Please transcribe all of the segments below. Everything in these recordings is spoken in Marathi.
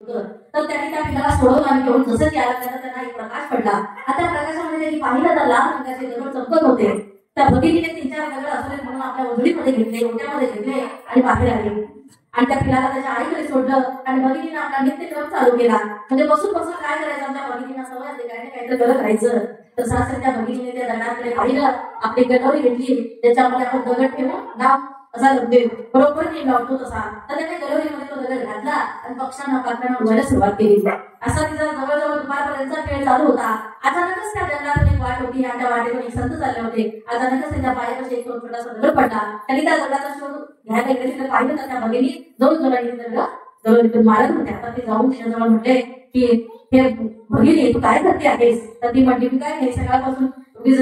तर त्यांनी त्या पिलाला सोडवलं आणि घेऊन जसं त्याला त्यांना एक प्रकाश पडला. आता त्या प्रकाशामध्ये त्यांनी पाहिलं तर लाल रंगाचे दगड चमकत होते. त्या भगिनीने 3-4 दगड असले म्हणून आपल्या ओझडीमध्ये घेतले, ओट्यामध्ये घेतले आणि बाहेर आले आणि त्या पिलाला त्याच्या आईकडे सोडलं आणि भगिनीने आपला नित्यक्रम चालू केला. म्हणजे बसून बसून काय करायचं, आमच्या भगिनींना सवय असते काय काहीतरी करत राहायचं. तर सासरे त्या भगिनीने त्या दगडाकडे पाहिलं, आपली गटोरी घेतली, त्याच्यामध्ये आपण दगड ठेवून नाव असा बरोबर नेम लावतो तसा. तर त्याने गलोरीमध्ये तो दगड घातला आणि पक्ष्यांना पात्रांना उडवायला सुरुवात केली. असा तिचा जवळजवळ दुपारपर्यंतचा खेळ चालू होता. अचानकच त्या जंगलातून एक वाट होती आणि त्या वाटेतून एक संत चालले होते. अचानकच त्यांच्या पायापाशी एक छोटासा दगड पडला. त्यांनी त्या दगडाचा शोध घ्यायला गेले तिथे पाहिलं तर त्या भगिनी जाऊन जोराने दगड गलोरीतून मारत होत्या. तर ते जाऊन तिच्याजवळ म्हटले की हे भगिनी तू काय करते आहेस. तर ती म्हटली मी काय हे सकाळपासून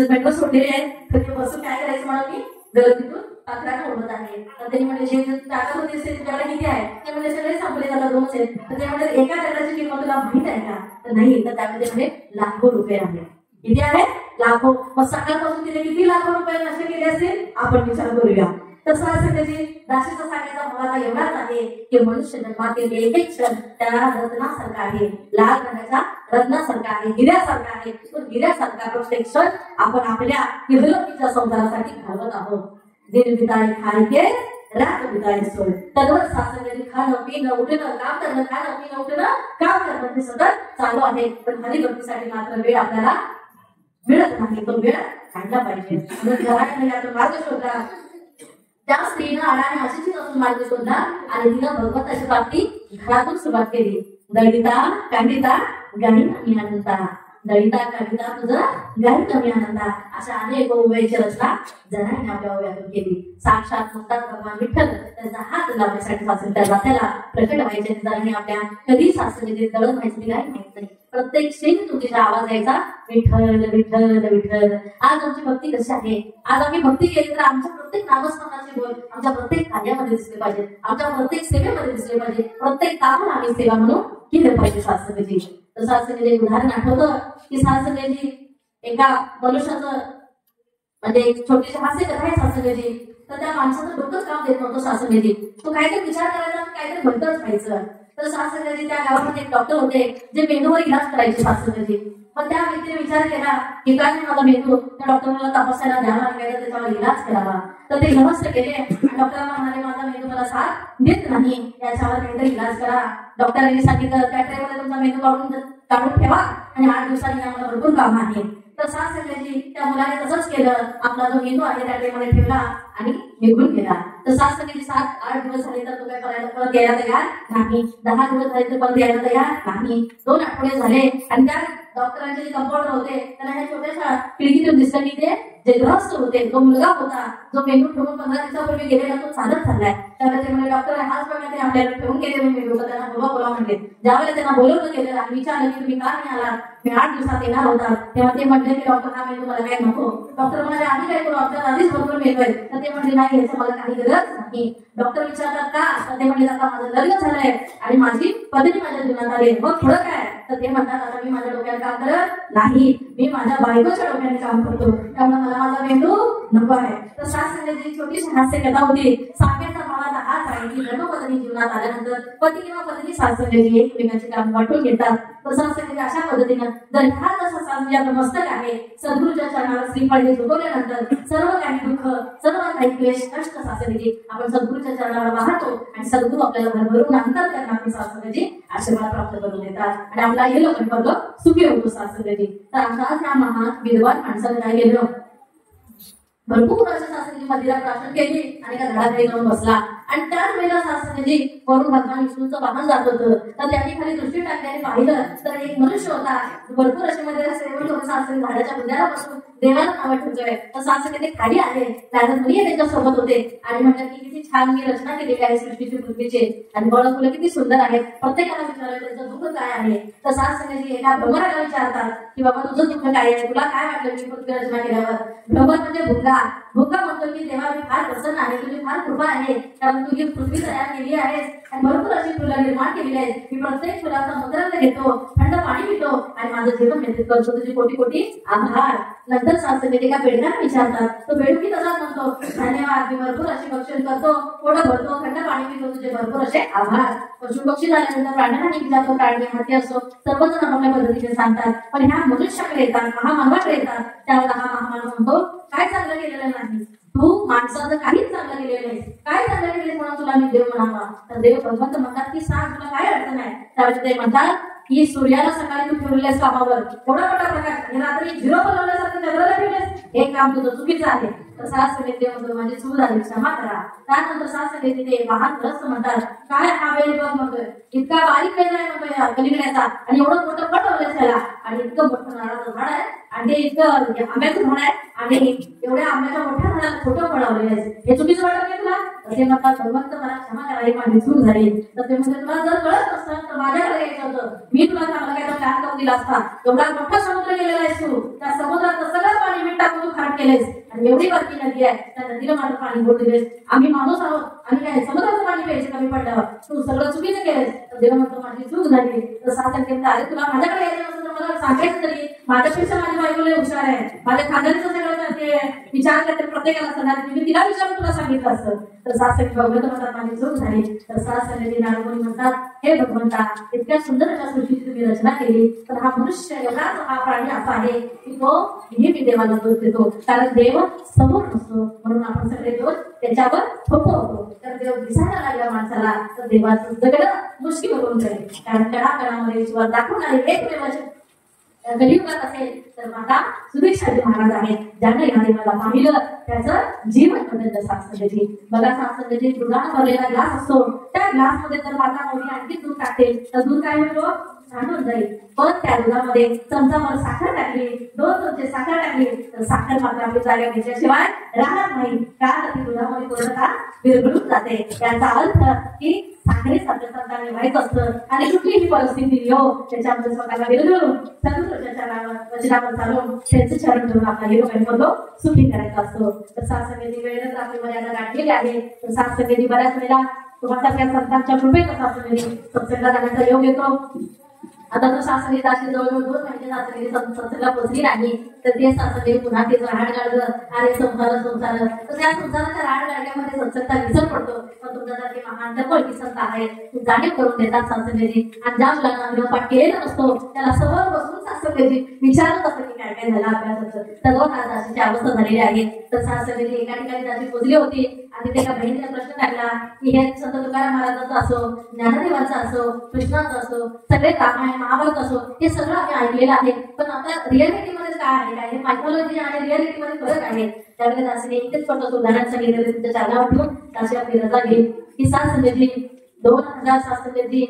मेट्रो सोडलेली आहे, तर ते बसून काय करायचं म्हणून मी गलोरीतून पात्राला उडवत आहे. तर त्यांनी म्हणजे जे टाकत होते तुझ्याकडे किती आहे, ते म्हणजे सगळे संपले, त्याला 2च आहेत. तर ते म्हणजे एका दगडाची किंमत तुला माहित आहे का. तर नाही, तर त्यामध्ये म्हणजे लाखो रुपये आहे. किती आहे, लाखो. मग सकाळपासून तिने किती लाखो रुपये नष्ट केले असतील आपण विचार करूया. तसं असं त्याची दाशीचा सांगायचा मला एवढाच आहे की मनुष्य जन्मातील एक एक क्षण त्या रत्नासारखा आहे, लाल रंगाच्या रत्नासारखा आहे, हिऱ्यासारखा आहे. तो हिऱ्यासारखा प्रत्येक क्षण आपण आपल्या इहलोकीच्या संसारासाठी घालवत आहोत. दिन बिताए खाए रात बिताए सोय. तदवर सासऱ्याने खाणं पिणं उठणं काम करणं, खाणं पिणं उठणं काम करणं हे सतत चालू आहे. पण हरिभक्तीसाठी मात्र वेळ आपल्याला मिळत नाही. तो वेळ काढला पाहिजे. घरात मार्ग शोधला, त्या स्त्रीनं अडाणी अशीच असून मार्ग शोधला आणि तिनं भगवंताची प्राप्ती घरातून सुरुवात केली. दळिता कांडिता गाणी कमी आनंदा, दळिता कांडिता तुझं गाणी कमी आनंदा, अशा अनेक ओव्याची रचना जनाने आपल्या ओव्यातून केली. साक्षात मुक्तात भगवान विठ्ठल त्यांचा हात लावण्यासाठी सासरे त्या जात्याला प्रकट व्हायचे. जनाने आपल्या कधी सासरे दळण व्हायची ती गाणी माहित नाही. प्रत्येक क्षणी तुमचा आवाज यायचा विठ्ठल विठ्ठल विठ्ठल. आज आमची भक्ती कशी आहे, आज आम्ही भक्ती केली तर आमच्या प्रत्येक नामस्मरणाचे बोल आमच्या प्रत्येक कार्यामध्ये दिसले पाहिजे, आमच्या प्रत्येक सेवेमध्ये दिसले पाहिजे, प्रत्येक कामाला आम्ही सेवा म्हणून केलं पाहिजे. सासरेजी तर सासरेजी उदाहरण आठवतं की सासरेजी एका मनुष्याचं म्हणजे एक छोटीशी हास्य कथा आहे सासरेजी. तर त्या माणसाचं डोकंच काम देत नव्हतं सासरेजी. तो काहीतरी विचार करायचा, काहीतरी म्हणतच राहायचं. तर सासरेजी त्या गावामध्ये एक डॉक्टर होते जे मेंदूवर इलाज करायचे सासरेजी. पण त्या व्यक्तीने विचार केला की काय माझा मेंदू त्या डॉक्टरला तपासायला द्यावा आणि काहीतरी त्याच्यावर इलाज करावा. तर ते नमस्ते केले आणि डॉक्टरांना म्हणाले माझा मेंदू मला साथ देत नाही, याच्यावर काहीतरी इलाज करा. डॉक्टरांनी सांगितलं त्या ट्रेमध्ये तुमचा मेंदू काढून ठेवा आणि 8 दिवसांनी आम्हाला भरपूर काम आहे. तर सासरेजी त्या मुलाने तसंच केलं. आपला जो मेंदू आहे त्या ट्रेमध्ये ठेवला आणि निघून गेला. तर सासरेजी 7-8 दिवस झाले तर तो काय करायला परत यायला तयार नाही. 10 दिवस झाले तर परत यायला तयार नाही. 2 आठवडे झाले आणि त्या डॉक्टरांचे जे कंपाऊंडर होते त्यांना ह्या छोट्याशा खिडकीतून दिसलं की ते जे ग्रस्त होते, तो मुलगा होता जो मेंदू ठेवून 15 दिवसापूर्वी गेलेला तो चालत चाललाय. त्यावेळेला ते म्हणजे डॉक्टर हाच प्रकारे आपल्याला ठेवून गेले मेंदू. तर त्यांना बोलवा म्हणले. ज्यावेळेला त्यांना बोलवलं गेलं आणि विचारलं की तुम्ही का नाही आलात, मी 8 दिवसात येणार होता, तेव्हा ते म्हटले की डॉक्टर हा मेंदू मला काय नको. डॉक्टर म्हणाले आधी काय करू, आपल्याला आधीच भरपूर मेंदू आहे. तर ते म्हणले नाही याचं मला काही गरज नाही. डॉक्टर विचारतात का, तर ते म्हणले आता माझं लग्न झालंय आणि माझी पत्नी माझ्या जीवनात आली, मग थोडं काय. तर ते म्हणतात आता मी माझ्या डोक्यात काम करत नाही, मी माझ्या बायकोच्या डोक्याने काम करतो, त्यामुळे मला माझा मेंदू नको आहे. तर सासऱ्याची छोटीशी हास्य कथा होती. साखरेचा भावाचा हात आहे की धर्मपत्नी जीवनात आल्यानंतर पती किंवा पत्नी सासऱ्याची एकमेकांचे काम वाटून घेतात. तर सासऱ्याची अशा पद्धतीनं जर हा जसा सासऱ्याचं मस्तक आहे सद्गुरूच्या चरणावर श्रीफळ झुकवल्यानंतर सर्व काही दुःख सर्व काही क्लेश कष्ट सासऱ्याची आपण सद्गुरूच्या चरणावर वाहतो आणि सद्गुरू आपल्याला भरभरून अंतर करणार सासऱ्याची आशीर्वाद प्राप्त करून देतात आणि आपला हे लोक सुखी होतो सासऱ्याची. तर आमचा ह्या महान विद्वान माणसाने काय केलं, भरपूर वर्ष सासऱ्याची मंदिरात प्रार्थना केली आणि एका झाडाखाली जाऊन बसला आणि त्याच वेळेला सासऱ्याची वरून भगवान विष्णूचं वाहन जात होतं. तर त्यांनी खाली दृष्टी टाकल्याने पाहिलं तर एक मनुष्य होता भरपूर असे मंदिरात सेवन करून सासरे झाडाच्या बुंद्याला बसून देवाला नाव ठेवतोय. तर सासरे ते खाली आले, राजा मुली त्यांच्या सोबत होते आणि म्हणतात की किती छान मी रचना केलेली आहे सृष्टीची पृथ्वीची आणि बळ फुलं किती सुंदर आहेत. प्रत्येकाला विचारलं त्यांचं दुःख काय आहे. तर सासऱ्याची एका भ्रमराला विचारतात की बाबा तुझं दुःख काय आहे, तुला काय वाटलं मी पृथ्वी रचना केल्यावर. भ्रमर म्हणजे भुंगा. भुंगा म्हणतो की देवा मी फार प्रसन्न आहे, तुझी फार कृपा आहे, कारण तुझी पृथ्वी तयार केली आहे आणि भरपूर अशी फुलं निर्माण केलेली आहेत. मी प्रत्येक फुलाचा मकरंद घेतो, थंड पाणी पितो आणि माझं जीवन व्यतीत करतो. तुझे कोटी कोटी आभार. नंतर सासरे एका बेडकाला विचारतात, तो बेडूकी तसाच म्हणतो, धन्यवाद, मी भरपूर अशी भक्षण करतो, पोट भरतो, थंड पाणी पितो, तुझे भरपूर असे आभार. पशु पक्षी झाल्यानंतर प्राण्यांना विचारतो, प्राणी हाती असो, सर्वजण आपल्या पद्धतीने सांगतात. पण ह्या मनुष्याकडे येतात, महामानवाकडे येतात, त्यावेळेला हा महामानव म्हणतो, काय चांगलं केलेलं नाही तू, माणसाचं काहीच चांगलं केलेलं नाही, काय चांगलं केले म्हणून तुला मी देव म्हणावा. तर देव भगवंत म्हणतात की सांग तुला काय अडचण आहे. त्यावेळेस ते म्हणतात की सूर्याला सकाळी तू ठेवलेस कामावर, एवढा मोठा प्रकाश आणि रात्री झिरो बनवल्यासारखं चंद्राला ठेवलेस, हे काम तुझं चुकीचं आहे. तर सासरे देव माझी चूक झाली, क्षमा करा. त्यानंतर सासरे तिथे वाहन ग्रस्त म्हणतात, काय हा वेळ बघ म्हणतोय, इतका बारीक वेळ नाही म्हणतोय कलिगड्याचा, आणि एवढं मोठं फळ लावलेस त्याला, आणि इतकं मोठं नारळाचं झाड आहे, आणि ते इतकं आंब्याचं झाड आहे, आणि एवढ्या आंब्याच्या मोठ्या झाडाला छोटं फळ लावलेलं आहे, हे चुकीचं वाटत नाही तुला. असे म्हणतात, भगवंत मला क्षमा करा, ही माझी चूक झाली. तर ते म्हणजे तुला जर कळत नसतं तर माझ्याकडे यायचं होतं, मी तुला चांगला काय प्लॅन करून दिला असता. एवढा मोठा समुद्र गेलेला आहेस तू, त्या समुद्रात सगळं पाणी मीठ टाकून तू खाट केलेस, आणि एवढी बारकी नदी आहे, त्या नदीला मात्र पाणी गोड दिलेस. आम्ही माणूस आहोत, आम्ही काय समुद्राचं पाणी प्यायचं कमी पडल्यावर, तू सगळं चुकीचं केलंस. तर देव म्हणतो माझी चूक झाली. तर सासरे म्हणतात, अरे तुला माझ्याकडे यायचं नसतं तर मला सांगायचं तरी, माझ्यापेक्षा माझी बायको लय हुशार आहे, माझ्या खानदानीचं सगळं ते विचार करते, प्रत्येकाला सांगणार, मी तिला विचारून तुला सांगितलं असतं. तर सासरे भगवंत म्हणतात माझी चूक झाली. तर सासरे नारळी म्हणतात, हे भगवंता, इतक्या सुंदर अशा सृष्टीची तुम्ही रचना केली, तर हा मनुष्य एवढाच हा प्राणी असा आहे की तो नेहमी देवाला दोष देतो, कारण देव समोर नसतो, म्हणून आपण सगळे दोष त्याच्यावर थोपवतो. तर देव दिसायला लागला माणसाला तर देवाचं जगणं मुश्किल होऊन जाईल, कारण कणाकणामध्ये ईश्वर दाखवणारे एक देवाचे कलियुगात असेल तर माता सुदीक्षाजी महाराज आहेत, ज्यांना या देवाला पाहिलं त्याचं जीवन बदललं. सासंगती बघा, सासंगती दुधानं भरलेला ग्लास असतो, त्या ग्लास मध्ये जर माता मोठी आणखी दूध टाकते तर दूध काय होतो, सांडून जाईल. पण त्या दुधामध्ये चमचाभर साखर टाकली, 2 चमचे साखर टाकली तर साखर मात्र आपली जागा घेतल्याशिवाय राहणार नाही, कारण ती दुधामध्ये पूर्णतः विरघळून जाते. याचा अर्थ की साखरेच आपल्या संतांनी व्हायचं असतं, आणि कुठलीही परिस्थिती येऊ त्याच्यामध्ये स्वतःला विरघळून वचनावर चालून त्यांचे चरण धरून आपला हिरो होतो सुखी करायचा असतो. तर सासंगती वेळेनंतर आपली मर्यादा गाठलेली आहे. तर सासंगती बऱ्याच वेळेला तुम्हाला संतांच्या कृपेत सासंगती सत्संगाला जाण्याचा योग येतो. आता तो सासरी दाशी जवळजवळ 2 महिने सासरी सत्संगाला पोचली नाही, तर ते सासरी पुन्हा तिचं राड गाडलं, अरे संसार संसार. तर त्या संसाराच्या राड गाडल्यामध्ये सत्संगता विसर पडतो. पण तुमच्यासारखे महान ओळखी संत आहेत, जाणीव करून देतात सासंगती, आणि ज्या मुलांना गृहपाठ केलेला नसतो त्याला समोर बसून सासंगती विचारत असतं की काय काय झालं अभ्यासाचं. सर्व दाशीची अवस्था झालेली आहे. तर सासंगती एका ठिकाणी दाशी पोचली होती, आणि त्याच्या बहिणीचा प्रश्न टाकला की हे संत तुकाराम महाराजांचं असो, ज्ञानदेवांचं असो, कृष्णाचं असो, सगळे रामायण महाभारत असो, हे सगळं आम्ही ऐकलेलं आहे, पण आता रिअलिटीमध्ये काय आहे, काय मायथॉलॉजी आणि रिअलिटीमध्ये फरक आहे. त्यावेळेला दासीने इतकेच छोटं उदाहरण सांगितलं. तुमच्या चालना उठून दासी आपली रजा घेईल की सासंगती 2000 सासंगती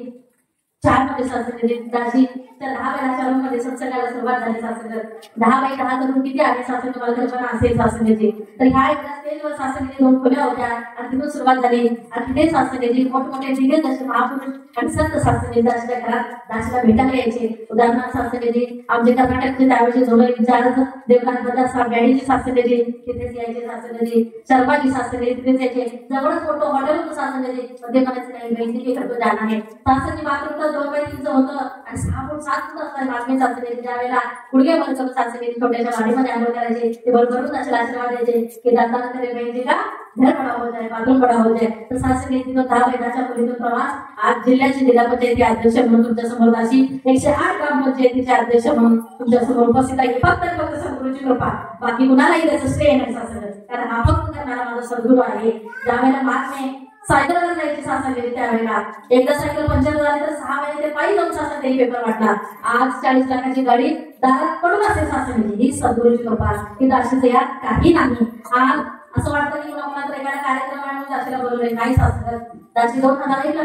4 मध्ये सासंगती दासी तर 10 बाय 10 रूम मध्ये सत्संगाला सुरुवात झाली. सासंगत 10 बाय 10 करून किती आहे सासंग मला कल्पना असेल सासंगती. तर ह्या एका स्टेजवर सासंगती 2 खोल्या होत्या, आणि तिथून सुरुवात झाली, आणि तिथे सासंगती मोठमोठे दिग्गज असे महापुरुष आणि संत सासंगती दासीच्या घरात दासीला भेटायला यायचे. उदाहरणार्थ सासंगती आमचे कर्नाटकचे त्यावेळेचे जोडे विचारत देवनाथ बजाज गाडीची सासंगती तिथेच यायचे. सासंगती शर्माजी सासंगती तिथेच यायचे. जवळच मोठं हॉटेल होतं सासंगती, मध्ये म्हणायचं नाही बहिणी करतो जाणार आहे. सासंगती बाथरूमचं 2 बाय 3 होतं, आणि 6 फूट 7 फूट असतात बातमी सासंगती. ज्यावेळेला गुडघे वर करून सासंगती छोट्याशा वाडीमध्ये आंघोळ करायचे, ते भरभरून असे आशीर्वाद द्यायचे की दाताना तरी बहिणी का घर बडा हो जाए, बाथरूम बडा हो जाए. तर सासंगती 10 बाय 10च्या खोलीतून प्रवास आज जिल्ह्याचे जिल्हा पंचायती अध्यक्ष म्हणून तुमच्या समोर दासी 108 ग्रामपंचायतीचे अध्यक्ष म्हणून तुमच्या समोर उपस्थित आहे. फक्त सद्गुरूची कृपा, बाकी कुणालाही त्याचं श्रेय नाही सासंगत, कारण हा फक्त करणारा माझा सद्गुरू आहे. ज्यावेळेला मागणे सायकलवर जायची सासंगती, त्यावेळेला एकदा सायकल पंक्चर झाली तर 6 महिने ते पायी जाऊन सासंगती पेपर वाटला. आज 40 लाखाची गाडी दारात पडून असेल सासंगती. ही सद्गुरूची कृपा, ही दाशीचं यात काही नाही. आज असं वाटतं की कोणाला एखाद्या कार्यक्रमाने दाशीला बोलवलंय, नाही सासंगत. दाशी 2001 ला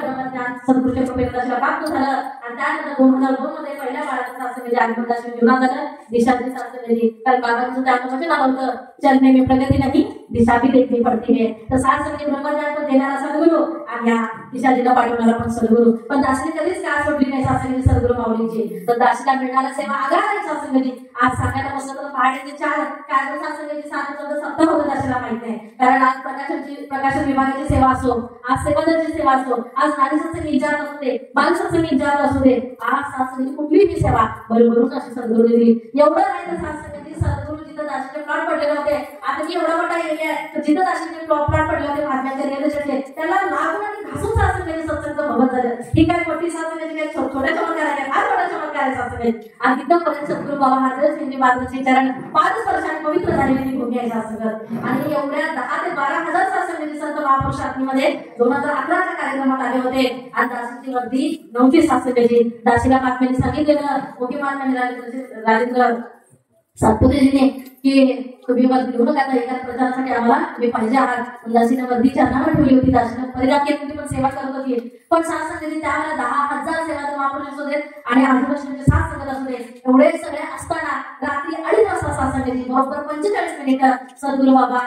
सद्गुरूच्या कृपेने दाशीला प्राप्त झालं, आणि त्यानंतर 2002 मध्ये पहिल्या बाळाचं सासंगती आगमन दाशी जीवनात झालं. दिशाची सासंगती, कारण बाबांचं त्याचं वचन आलं होतं, चलने में प्रगती नाही दिशा भी देखनी पडती है. तर सासंगती ब्रह्मज्ञान देणारा सद्गुरू, आणि या दिशाजीला पाठवणारा पण सद्गुरू. पण दाशीने कधीच काय सोडली नाही सासंगती सद्गुरू माऊलीची. तर दाशीला मिळणारा सेवा आग्रह आहे सासंगती. आज सांगायला बसलं तर पहाटेचे 4 काय सासंगती 7 सप्ताह होतं दाशीला माहिती माहित नाही. कारण आज प्रकाशन विभागाची सेवा असो, आज सेवादलची सेवा असो, आज नारी सत्संग इंचार्ज असू दे, बालसत्संग इंचार्ज असू दे, आज सासंगाची कुठलीही सेवा बरोबरच अशी सद्गुरू दिली. एवढं नाही तर सासंगाची सद्गुरू जिथं दाशीचे प्लॉट पडलेले होते, आता मी एवढा मोठा एरिया आहे तर जिथं दाशीचे प्लॉट पडले होते महात्म्याचे रिअल इस्टेटचे, त्याला लागून आणि घासून सासंगाची सत्संगचं भवन झालं. ही काय मोठी सासंगाची काय छोट्या चमत्कार आहे, फार मोठा चमत्कार आहे सासंगाची. आणि तिथं पर्यंत सद्गुरू बाबा महाराज यांनी मार्गदर्शन चरण 5 वर्षांनी पवित्र झालेली भूमी आहे सासंग. आणि एवढ्या 10 ते 12,000 सासंगाची संत महापुरुष आत्मीमध्ये 2011च्या कार्यक्रमात आले होते. आणि दासीची वर्दी नव्हती सासंगाची. दासीला महात्म्यांनी सांगितलेलं, मोठी महात्म्यांनी राजेंद्र सातपुतेजीने की तुम्ही वर्दी घेऊ नका, एका प्रचारासाठी आम्हाला तुम्ही पाहिजे आहात. दासीने वर्दी चरणावर ठेवली होती. दासीने परिराखीय पण सेवा करत होती. पण सासंगाची त्यावेळेला 10,000 सेवा महापुरुष असू देत आणि आदिवासींचे 7 संगत असू देत, एवढे सगळे असताना रात्री 2:30 वाजता सासंगाची बरोबर 45 मिनिटं सद्गुरू बाबा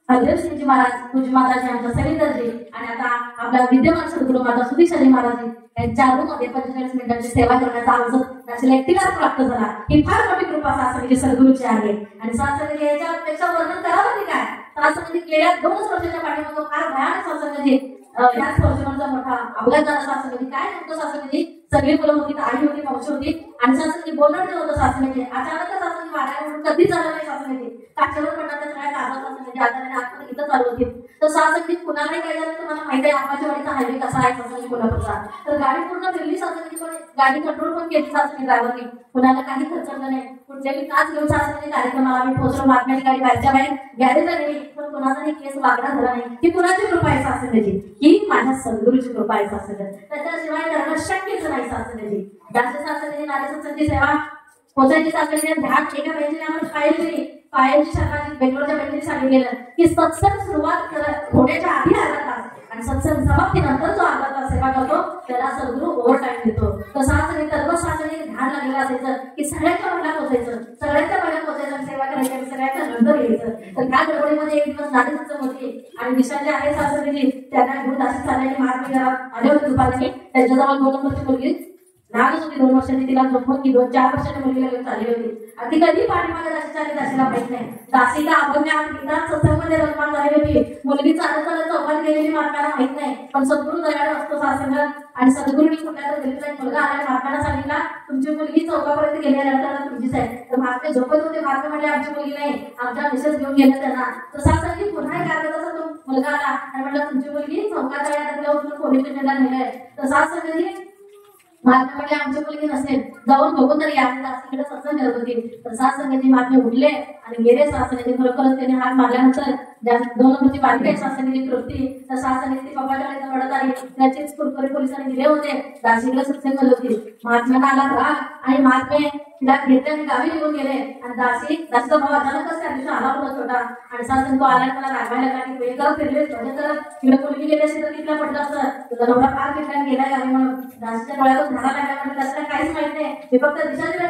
हरदेव सिंगजी महाराज, तुझी माताजी, आमच्या सविंदरजी आणि आता आपल्या विद्यमान सद्गुरू माता सुधीक्षाजी महाराज यांच्या रूममध्ये 45 मिनिटांची सेवा करण्याचा आमचं त्याला एकटीलाच प्राप्त झाला. ही फार मोठी कृपा सासंगाची सद्गुरूची आहे. आणि सासंगाची याच्यापेक्षा वर्णन करावं ते काय. सासंगाची गेल्या 2 वर्षाच्या पाठीमागे फार भयानक सासंगाची याच वर्षांचा मोठा अपघात झाला. सासंगाची काय नव्हतं, सासंगाची सगळी मुलं होती, आई होती, मावशी होती आणि सासंगाची बोलणं होतं. सासंगाची अचानक सासंगाची वाड्या म्हणून कधीच झालं नाही. सासंगाची काचेवर पडणाऱ्या सगळ्या कागद सासंगाची आजाराने आतमध्ये इथं चालू होती. तर सासंगाची कुणालाही काय झालं तर मला माहिती आहे आपाच्या वाडीचा हायवे कसा आहे सासंगाची कोल्हापूरचा. तर गाडी पूर्ण फिरली सासंगाची, पण गाडी कंट्रोल पण केली सासंगाची ड्रायव्हरने. कुणाला काही खर्चलं नाही. कुठल्याही काच घेऊन सासंगाची कार्यक्रमाला आम्ही पोहोचलो. बातम्याची गाडी बाहेरच्या बाहेर गॅरेजला गेली, पण कुणाचाही केस वागडा झाला नाही. ही कुणाची कृपा आहे सासंगाची? ही माझ्या सद्गुरूची कृपा आहे सासंगाची. त्याच्याशिवाय करणं शक्यच नाही सासंगाची. दासी सासंगाची नारी सत्संगाची सेवा पोचायची सासंगाची ध्यान एका बेंचीने आम्हाला पायलची शर्माची बेंगलोरच्या बेंचीने सांगितलेलं की सत्संग सुरुवात होण्याच्या आधी अर्धा तास आणि सत्संग समाप्तीनंतर जो अर्धा तास सेवा करतो त्याला सद्गुरू ओव्हर टाइम देतो. तर सासंगाची तत्व सासंगाची ध्यान लागलेलं असायचं की सगळ्यांच्या महिला पोचायचं, सगळ्यांच्या महिला पोचायचं, सेवा करायची आणि सगळ्यांच्या नंतर यायचं. तर ह्या गडबडीमध्ये एक दिवस नारी सत्संग होती आणि दिशा जे आहे सासंगाची त्यांना घेऊन दासी चालल्याने महात्मे घरात आले होते दुपारी. त्यांच्याजवळ 2 नंबरची मुलगी लहानच होती, 2 वर्षांनी. तिला झोपवून की 2-4 वर्षांच्या मुलीला घेऊन चालली होती. आणि ती कधी पाठीमागे दासीच्या आली दासीला माहित नाही. दासीला अभंगा सत्संगमध्ये रजमान झालेली होती. मुलगी चालत चालत चौकात गेलेली महात्म्याला माहित नाही. पण सद्गुरू दयाळू असतो सासंग. आणि सद्गुरूंनी कुठल्या तर गल्लीचा एक मुलगा आला, महात्म्याला सांगितला तुमची मुलगी चौकापर्यंत गेल्यानंतर तुमचीच आहे. तर महात्मे झोपत होते. महात्मे म्हणले आमची मुलगी नाही, आमच्या मिसेस घेऊन गेल्या त्यांना. तर सासंगाची पुन्हा एक अर्धा तासात तो मुलगा आला आणि म्हटलं तुमची मुलगी चौकात आहे, आता तिला उचलून पोलीस स्टेशनला नेलंय. तर सासंगाची महात्मे म्हणले आमची मुलगी नसेल, जाऊन बघून तरी या. दासीकडे सत्संग करत होती. तर सासंगाची महात्मे उठले आणि गेले. सासंगाची खरोखरच त्याने हात मारल्यानंतर 2 नंबरची बालिका आहे सासंगाची तृप्ती. तर सासंगाची पप्पाच्या वेळेला रडत आली. त्याचेच कुरकुरे पोलिसांनी दिले होते. दासीकडे सत्संग करत होती. महात्म्याला आला राग आणि महात्मे तिला घेतले आणि गावी निघून गेले. आणि दासीचा भाव अचानकच त्या दिवशी आला होता छोटा. आणि सासंग तो आला मला रागवायला लागला की करत फिरले तर तिकडे मुलगी गेली असेल तर तिला पडलं असतं. तुझा नवरा फार घेतला आणि गेला गावी म्हणून दासीच्या डोळ्यातून धारा लागला. म्हणजे त्याला काहीच माहित नाही. मी फक्त दिशाच्या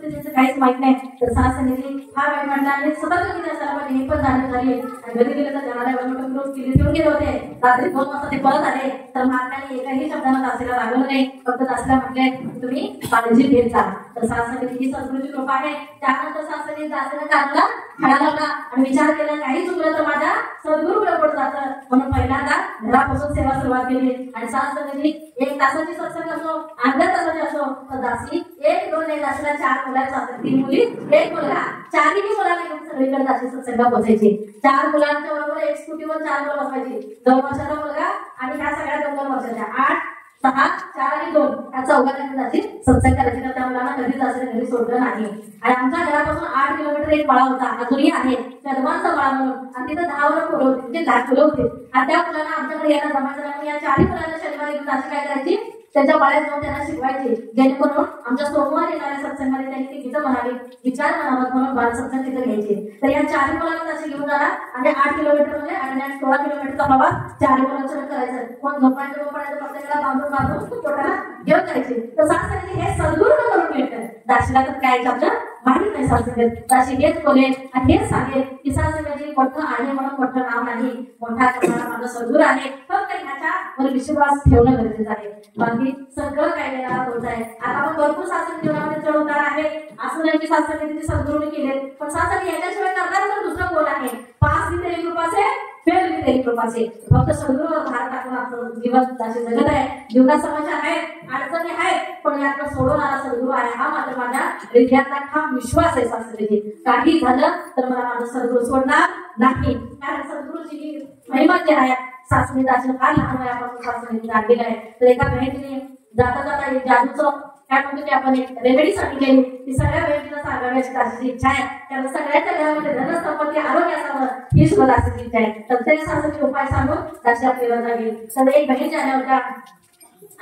त्याचं काहीच माहित नाही. तर सासंगाची फार वाईट म्हटलं आणि सतत किती असायला पाहिजे ही पण जाणीव झाली. आणि घरी गेले तर जनाला एवढं मोठं विरोध केली ठेवून गेले होते. रात्री 2 वाजता ते परत आले. तर महात्म्याने एकाही शब्दाला दासीला रागवलं नाही. फक्त दासीला म्हटले तुम्ही काळजी घेत जा. तर सासंगाची ही सद्गुरूची कृपा आहे. त्यानंतर सासंगाची दासीला काढला खडा लावला आणि विचार केला काही चुकलं तर माझ्या सद्गुरूकडे पडत जातं. म्हणून पहिल्यांदा घरापासून सेवा सुरुवात केली. आणि सासंगाची 1 तासाची सत्संग असो, अर्ध्या तासाची असो, तर दासी 1-2 नाही दासीला 4 मुलांचा असतात. 3 मुली 1 मुलगा, 4ही मुलांना घेऊन सगळीकडे दासी सत्संग पोहोचायची. 4 मुलांच्या बरोबर 1 स्कूटीवर 4 मुलं बसवायची. 2 वर्षाचा मुलगा आणि ह्या सगळ्या 2 वर्षाच्या 8, 6, 4 आणि 2 या 4घांना दासी सत्संग करायची. तर त्या मुलांना कधीच दासीला घरी सोडलं नाही. आणि आमच्या घरापासून 8 किलोमीटर एक मळा होता, अजूनही आहे कदमांचा मळा म्हणून. आणि तिथं 10 फुलं होती, म्हणजे 10 फुलं होती. आणि त्या मुलांना आमच्याकडे यायला जमायचं नाही. या 4ही मुलांना शनिवारी दासी काय करायची त्यांच्या बाळ्यात जाऊन त्यांना शिकवायचे. जेणेकरून आमच्या सोमवार येणाऱ्या सत्संगाने त्यांनी ते गीतं म्हणाली, विचार म्हणावत म्हणून बाल सत्संग तिथे घ्यायचे. तर या 4ही मुलांना दासी घेऊन जाणार आणि 8 किलोमीटर म्हणजे आणि 16 किलोमीटरचा प्रवास 4ही मुलांचं करायचं. कोण झोपायचं प्रत्येकाला बांधून पोटाला घेऊन जायचे. तर सासंगाची हे सद्गुरूनं करून मिळतं. दासीला तर काय आपलं माहित नाही सासंगत त्याशी हेच बोलेल आणि हेच सांगेल की सासंगती मोठं आहे म्हणून मोठं नाव नाही, मोठा करणारा माझा सद्गुरू आहे, फक्त ह्याच्यावर विश्वास ठेवणं गरजेचं आहे. बाकी सगळं काय वेळा होत आहे. आता आपण भरपूर सासंग जीवनामध्ये चढवणार आहे, असं नाही की सासंगतीचे सद्गुरूने केले, पण सासंग याच्याशिवाय करणार तर दुसरं कोण आहे. पास भी तेरी कृपा से फेल भी तेरी कृपा से. फक्त सद्गुरूवर भार टाकून आपलं जीवन त्याचे जगत आहे. जीवनात समस्या आहेत, अडचणी आहेत, पण यातनं सोडवणारा सद्गुरू आहे हा मात्र माझ्या हृदयातला ठाम विश्वास आहे. सासंगती काही झालं तर मला माझं सद्गुरू सोडणार नाही, कारण सद्गुरूची ही महिमा जी आहे सासंगती दाखल फार लहान वयापासून सासंगती लागलेलं आहे. तर एका बहिणीने जाता जाता एक जादूचं काय म्हणतो की आपण एक रेमेडी सांगितलेली की सगळ्या बहिणीला सांगाव्याची दासीची इच्छा आहे, कारण सगळ्याच्या घरामध्ये धन संपत्ती आरोग्य असावं ही सुद्धा दासीची इच्छा आहे. तर ते सासंगती उपाय सांगून दासी आपल्याला जाईल. तर एक बहीण आल्या होत्या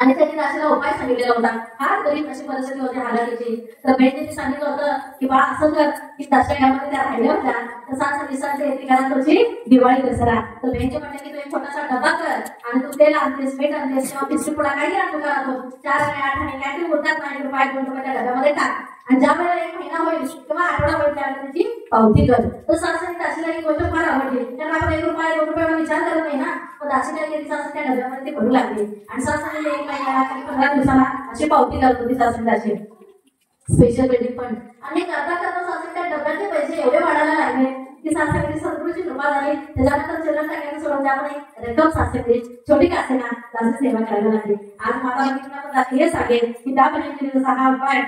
आणि त्यांनी दासीला उपाय सांगितलेला होता. फार गरीब अशी परिस्थिती होती हालाकीची. तर बहिणीने सांगितलं होतं की बा असं कर की दासी घरामध्ये त्या राहिल्या होत्या तर 7 दिवसांच्या एके घरात तुझी दिवाळी दसरा. तर बहिणीचे म्हणले की तू एक छोटासा डबा कर आणि तू तेल आणतेस, मीठ आणतेस किंवा बिस्किट पुडा काही आणतो का तो 4 आणि 8 आणि काही होतात नाही रुपये 2 रुपये त्या डब्यामध्ये टाक आणि ज्या वेळेला 1 महिना होईल किंवा आठवडा होईल त्यावेळेला त्याची पावती कर. तर सासंगती दासीला ही गोष्ट फार आवडली, कारण आपण 1 रुपया 2 रुपयाला विचार करत नाही ना. पण दासीला गेली सासंगती त्या डब्यामध्ये ते भरू लागली आणि सासंगती 1 महिन्याला आणि 15 दिवसाला अशी पावती करत होती सासंगती दासी. स्पेशल वेडिंग फंड आणि करता करता सासंगती त्या डब्याचे पैसे एवढे वाढायला लागले की सासंगती सद्गुरूची कृपा झाली. त्याच्यानंतर चिल्लर टाकायला सोडून त्यामुळे रक्कम सासंगती छोटी का असे ना दासी सेवा करायला लागली. आज माता भगिनींना पण दासी हे सांगेल की त्या बहिणीने जसा हा उपाय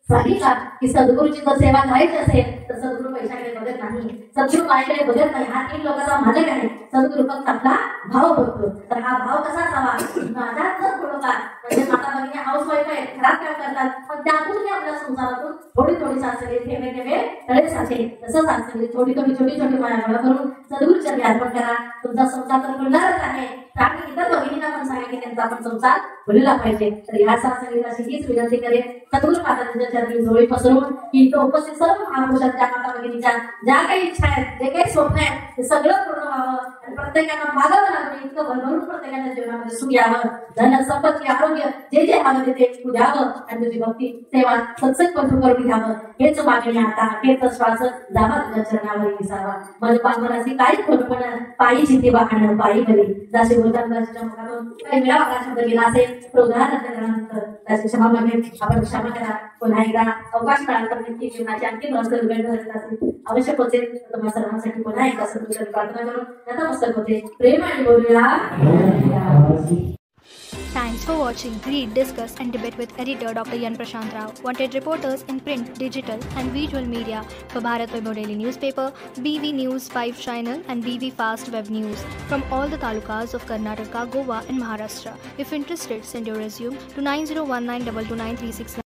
सांगितला की सद्गुरूची जर सेवा करायची असेल तर सद्गुरू पैशाकडे बघत नाही, सद्गुरू मायाकडे बघत नाही. हा 3 लोकांचा मालक आहे. सद्गुरू फक्त आपला भाव बघतो. तर हा भाव कसा असावा, माझ्यात जर थोडंफार म्हणजे माता भगिनी हाऊस वाईफ आहे, घरात काम करतात, पण त्यातूनही आपल्या संसारातून थोडी थोडी सासंगती ठेवे ठेवे तळे साचे. तसं सासंगती थोडी थोडी छोटी छोटी माया गोळा करून सद्गुरूच्या अर्पण करा. तुमचा संसार तर खुलणारच आहे आणि इतर भगिनींना पण सांगा की त्यांचा आपण संसार खुलला पाहिजे. तर या सासंगतीला हीच विनंती करेल सद्गुरू माताजींच्या चरणी जोडी पसरून की इथं उपस्थित सर्व महापुरुषांच्या माता भगिनीच्या ज्या काही इच्छा आहेत, जे काही स्वप्न आहेत ते सगळं पूर्ण व्हावं आणि प्रत्येकाला मागावं लागलं इतकं भरभरून प्रत्येकाच्या जीवनामध्ये सुख यावं, धन संपत्ती आरोग्य जे जे हवं ते तू द्यावं आणि तुझी भक्ती सेवा सत्संग पण करून घ्यावं. हेच मागणी आता हेच श्वास जावा तुझ्या चरणावर विसावा. माझ्या पांघराची काही खोटपण पायी चित्ती वाहणं पायी बरी जसे बोलतात दासीच्या मुखातून काही वेळा वागा शब्द गेला असेल तर उदाहरण केल्यानंतर दासी क्षमा मागेल. आपण क्षमा करा. पुन्हा एकदा अवकाश मिळाला जीवनाची आणखी रस्ते उघड झालेला असेल आवश्यक होते तुम्हाला सर्वांसाठी पुन्हा एकदा सद्गुरूंची प्रार्थना करून नतमस्तक होते. प्रेम आणि बोलूया. Thanks for watching. Read, discuss and debate with editor Dr. Yan Prashant Rao. Wanted reporters in print, digital and visual media for Bharat Vaibhav Daily Newspaper, BV News 5 Channel and BV Fast Web News from all the talukas of Karnataka, Goa and Maharashtra. If interested, send your resume to 9019229369.